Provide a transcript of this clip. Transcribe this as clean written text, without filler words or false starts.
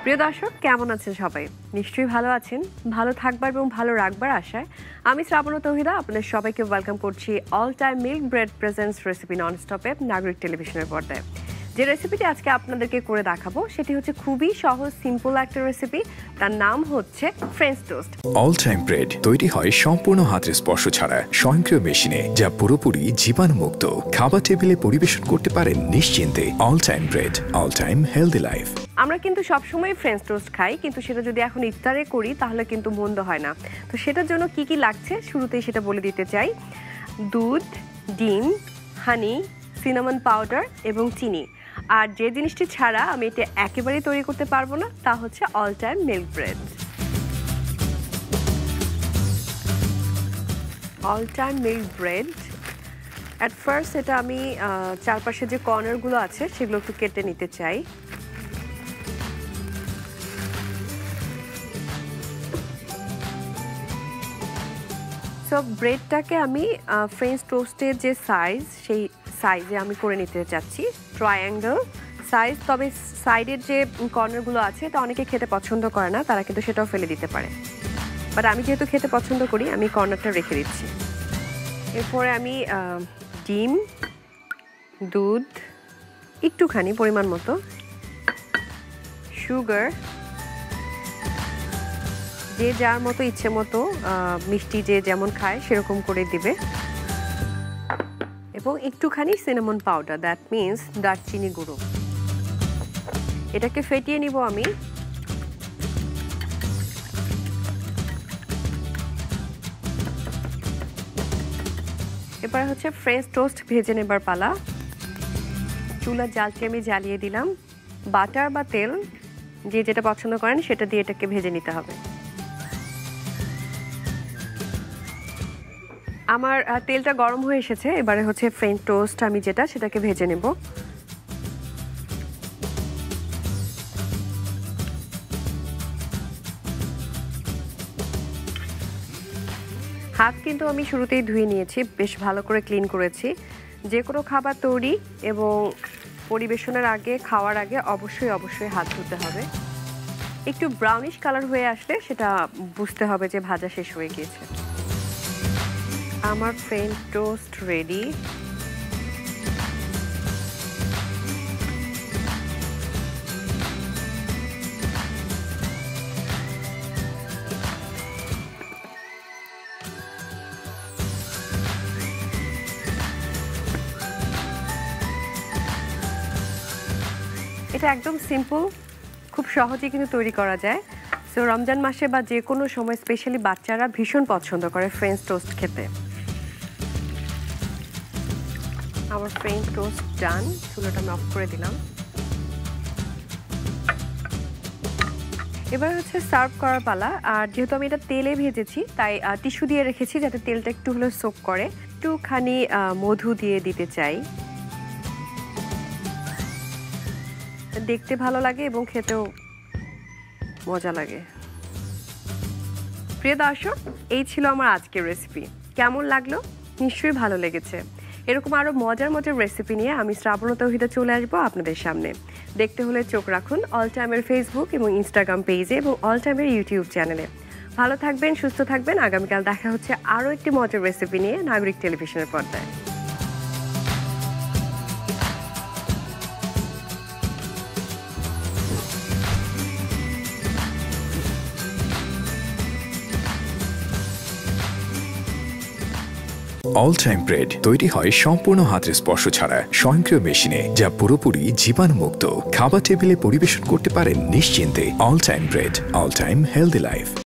প্রিয় দর্শক কেমন আছেন সবাই? নিশ্চয়ই ভালো আছেন। ভালো থাকবার এবং ভালো রাখবার আশায় আমি শ্রাবণী তৌহিদা আপনাদের সবাইকে ওয়েলকাম করছি all time milk bread presents recipe ননস্টপে নাগরিক টেলিভিশনের পর্দায়। যে রেসিপিটি আজকে আপনাদেরকে করে দেখাবো সেটি হচ্ছে খুবই সহজ সিম্পল একটা রেসিপি। তার নাম হচ্ছে French toast. All time bread তৈরি হয় সম্পূর্ণ হাতের স্পর্শ ছাড়া স্বয়ংক্রিয় মেশিনে, যা পুরোপুরি জীবাণুমুক্ত। খাবার টেবিলে পরিবেশন করতে পারেন নিশ্চিন্তে। All time bread, all time healthy life. আমরা কিন্তু সবসময় ফ্রেঞ্চ টোস্ট খাই, কিন্তু সেটা যদি এখন ইফতারে করি তাহলে কিন্তু মন্দ হয় না। তো সেটার জন্য কি কি লাগছে শুরুতেই সেটা বলে দিতে চাই। দুধ, ডিম, হানি, সিনামন পাউডার এবং চিনি। আর যে জিনিসটি ছাড়া আমি এটা একেবারেই তৈরি করতে পারবো না তা হচ্ছে all time milk bread. All time milk bread at first এটা আমি চারপাশে যে কর্নারগুলো আছে সেগুলো একটু কেটে নিতে চাই। সো ব্রেডটাকে আমি ফ্রেঞ্চ টোস্টের যে সাইজ সেই সাইজে আমি করে নিতে চাচ্ছি, ট্রায়াঙ্গেল সাইজ। তবে সাইডের যে কর্নারগুলো আছে এটা অনেকে খেতে পছন্দ করে না, তারা কিন্তু সেটাও ফেলে দিতে পারে। বাট আমি যেহেতু খেতে পছন্দ করি আমি কর্নারটা রেখে দিচ্ছি। এরপরে আমি ডিম, দুধ একটুখানি পরিমাণ মতো, সুগার, যে যার মতো ইচ্ছে মতো মিষ্টি যে যেমন খায় সেরকম করে দিবে, এবং একটুখানি সিনামন পাউডার, দ্যাট মিন্স দারচিনি গুঁড়ো। এটাকে ফেটিয়ে নিব আমি। এবার হচ্ছে ফ্রেঞ্চ টোস্ট ভেজে নেবার পালা। চুলার জালটি আমি জ্বালিয়ে দিলাম। বাটার বা তেল যে যেটা পছন্দ করেন সেটা দিয়ে এটাকে ভেজে নিতে হবে। আমার তেলটা গরম হয়ে এসেছে। এবারে হচ্ছে ফ্রেঞ্চ টোস্ট আমি যেটা সেটাকে ভেজে নেব। হাত কিন্তু আমি শুরুতেই ধুয়ে নিয়েছি, বেশ ভালো করে ক্লিন করেছি। যে কোনো খাবার তৈরি এবং পরিবেশনের আগে, খাওয়ার আগে অবশ্যই হাত ধুতে হবে। একটু ব্রাউনিশ কালার হয়ে আসলে সেটা বুঝতে হবে যে ভাজা শেষ হয়ে গিয়েছে। আমার ফ্রেঞ্চ টোস্ট রেডি। এটা একদম সিম্পল, খুব সহজে কিন্তু তৈরি করা যায়। সো রমজান মাসে বা যে কোনো সময় স্পেশালি বাচ্চারা ভীষণ পছন্দ করে ফ্রেঞ্চ টোস্ট খেতে। আমার ফ্রেঞ্চ টোস্ট ডান, চুলাটা আমি অফ করে দিলাম। এবার হচ্ছে সার্ভ করার পালা। আর যেহেতু আমি এটা তেলে ভেজেছি তাই টিস্যু দিয়ে রেখেছি যাতে তেলটা একটু হলেও সোক করে। একটুখানি মধু দিয়ে দিতে চাই, দেখতে ভালো লাগে এবং খেতেও মজা লাগে। প্রিয় দর্শক, এই ছিল আমার আজকের রেসিপি। কেমন লাগলো? নিশ্চয়ই ভালো লেগেছে। এরকম আরও মজার রেসিপি নিয়ে আমি শ্রাবণী তৌহিদা চলে আসবো আপনাদের সামনে। দেখতে হলে চোখ রাখুন অল টাইমের ফেসবুক এবং ইনস্টাগ্রাম পেজে এবং অল টাইমের ইউটিউব চ্যানেলে। ভালো থাকবেন, সুস্থ থাকবেন। আগামীকাল দেখা হচ্ছে আরও একটি মজার রেসিপি নিয়ে নাগরিক টেলিভিশনের পর্দায়। অল টাইম ব্রেড তৈরি হয় সম্পূর্ণ হাতের স্পর্শ ছাড়া স্বয়ংক্রিয় মেশিনে, যা পুরোপুরি জীবাণুমুক্ত। খাবার টেবিলে পরিবেশন করতে পারেন নিশ্চিন্তে। All time bread, all time healthy life.